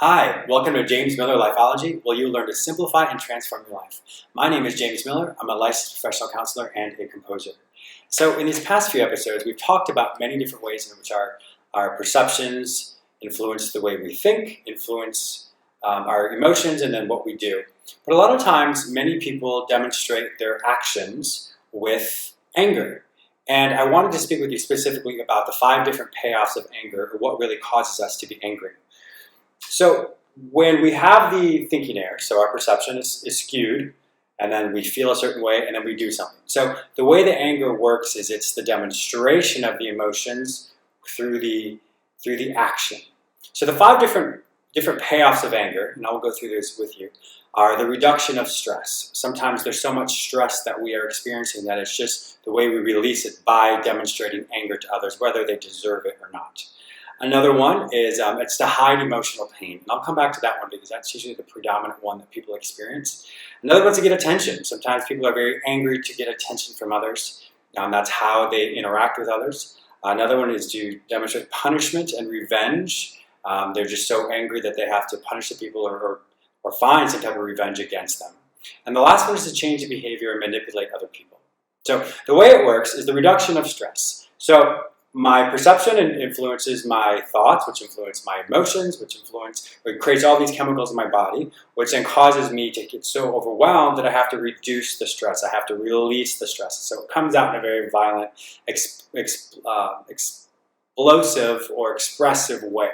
Hi, welcome to James Miller Lifeology, where you learn to simplify and transform your life. My name is James Miller. I'm a licensed professional counselor and a composer. So in these past few episodes, we've talked about many different ways in which our perceptions influence the way we think, influence our emotions, and then what we do. But a lot of times, many people demonstrate their actions with anger. And I wanted to speak with you specifically about the 5 different payoffs of anger, or what really causes us to be angry. So when we have the thinking error, so our perception is skewed, and then we feel a certain way, and then we do something. So the way the anger works is it's the demonstration of the emotions through the action. So the 5 different payoffs of anger, and I'll go through this with you, are the reduction of stress. Sometimes there's so much stress that we are experiencing that it's just the way we release it by demonstrating anger to others, whether they deserve it or not. Another one is it's to hide emotional pain. And I'll come back to that one because that's usually the predominant one that people experience. Another one's to get attention. Sometimes people are very angry to get attention from others. That's how they interact with others. Another one is to demonstrate punishment and revenge. They're just so angry that they have to punish the people or find some type of revenge against them. And the last one is to change the behavior and manipulate other people. So the way it works is the reduction of stress. So my perception influences my thoughts, which influence my emotions, which creates all these chemicals in my body, which then causes me to get so overwhelmed that I have to reduce the stress. I have to release the stress. So it comes out in a very violent, explosive or expressive way.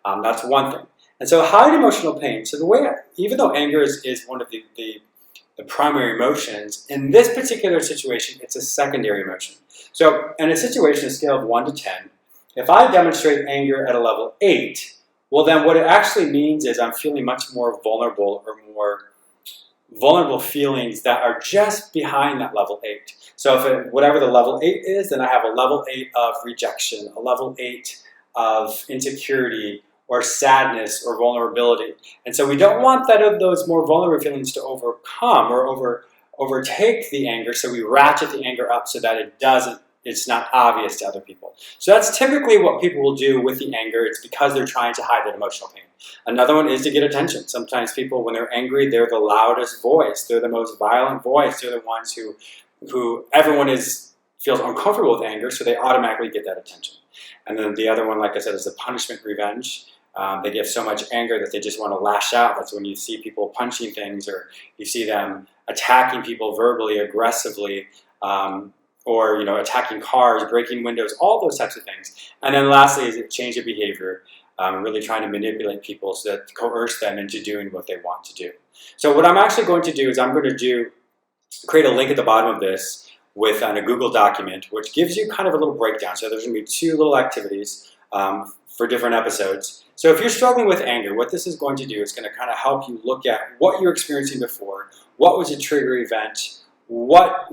That's one thing. And so hide emotional pain. So the way, even though anger is one of the primary emotions, in this particular situation, it's a secondary emotion. So in a situation, a scale of 1 to 10, if I demonstrate anger at a level 8, well then what it actually means is I'm feeling much more vulnerable or more vulnerable feelings that are just behind that level 8. So if whatever the level 8 is, then I have a level 8 of rejection, a level 8 of insecurity, or sadness or vulnerability. And so we don't want those more vulnerable feelings to overcome or overtake the anger, so we ratchet the anger up so that it's not obvious to other people. So that's typically what people will do with the anger. It's because they're trying to hide that emotional pain. Another one is to get attention. Sometimes people, when they're angry, they're the loudest voice. They're the most violent voice. They're the ones who everyone feels uncomfortable with anger, so they automatically get that attention. And then the other one, like I said, is the punishment revenge. They get so much anger that they just want to lash out. That's when you see people punching things, or you see them attacking people verbally, aggressively, or attacking cars, breaking windows, all those types of things. And then lastly is change of behavior, really trying to manipulate people so that coerce them into doing what they want to do. So what I'm actually going to do is I'm going to create a link at the bottom of this on a Google document, which gives you kind of a little breakdown. So there's going to be 2 little activities for different episodes. So if you're struggling with anger, what this is going to do is going to kind of help you look at what you're experiencing before, what was a trigger event, what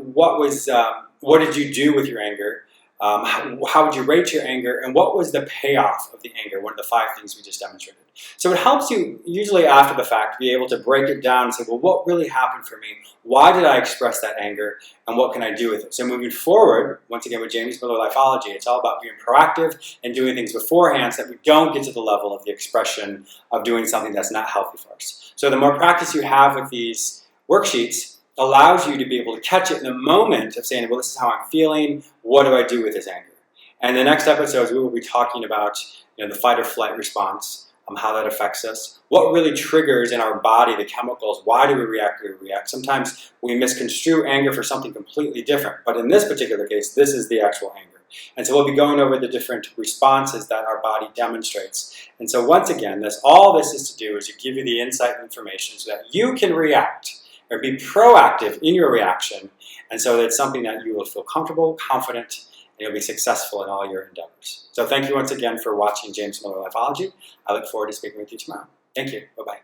did you do with your anger, how would you rate your anger, and what was the payoff of the anger, one of the 5 things we just demonstrated. So it helps you, usually after the fact, be able to break it down and say, well, what really happened for me? Why did I express that anger? And what can I do with it? So moving forward, once again with James Miller Lifeology, it's all about being proactive and doing things beforehand so that we don't get to the level of the expression of doing something that's not healthy for us. So the more practice you have with these worksheets allows you to be able to catch it in the moment of saying, well, this is how I'm feeling. What do I do with this anger? And the next episodes, we will be talking about the fight or flight response, how that affects us, what really triggers in our body the chemicals, why do we react? Sometimes we misconstrue anger for something completely different, but in this particular case, this is the actual anger. And so we'll be going over the different responses that our body demonstrates. And so once again, all this is to do is to give you the insight and information so that you can react or be proactive in your reaction, and so that it's something that you will feel comfortable, confident, and you'll be successful in all your endeavors. So thank you once again for watching James Miller Lifeology. I look forward to speaking with you tomorrow. Thank you. Bye-bye.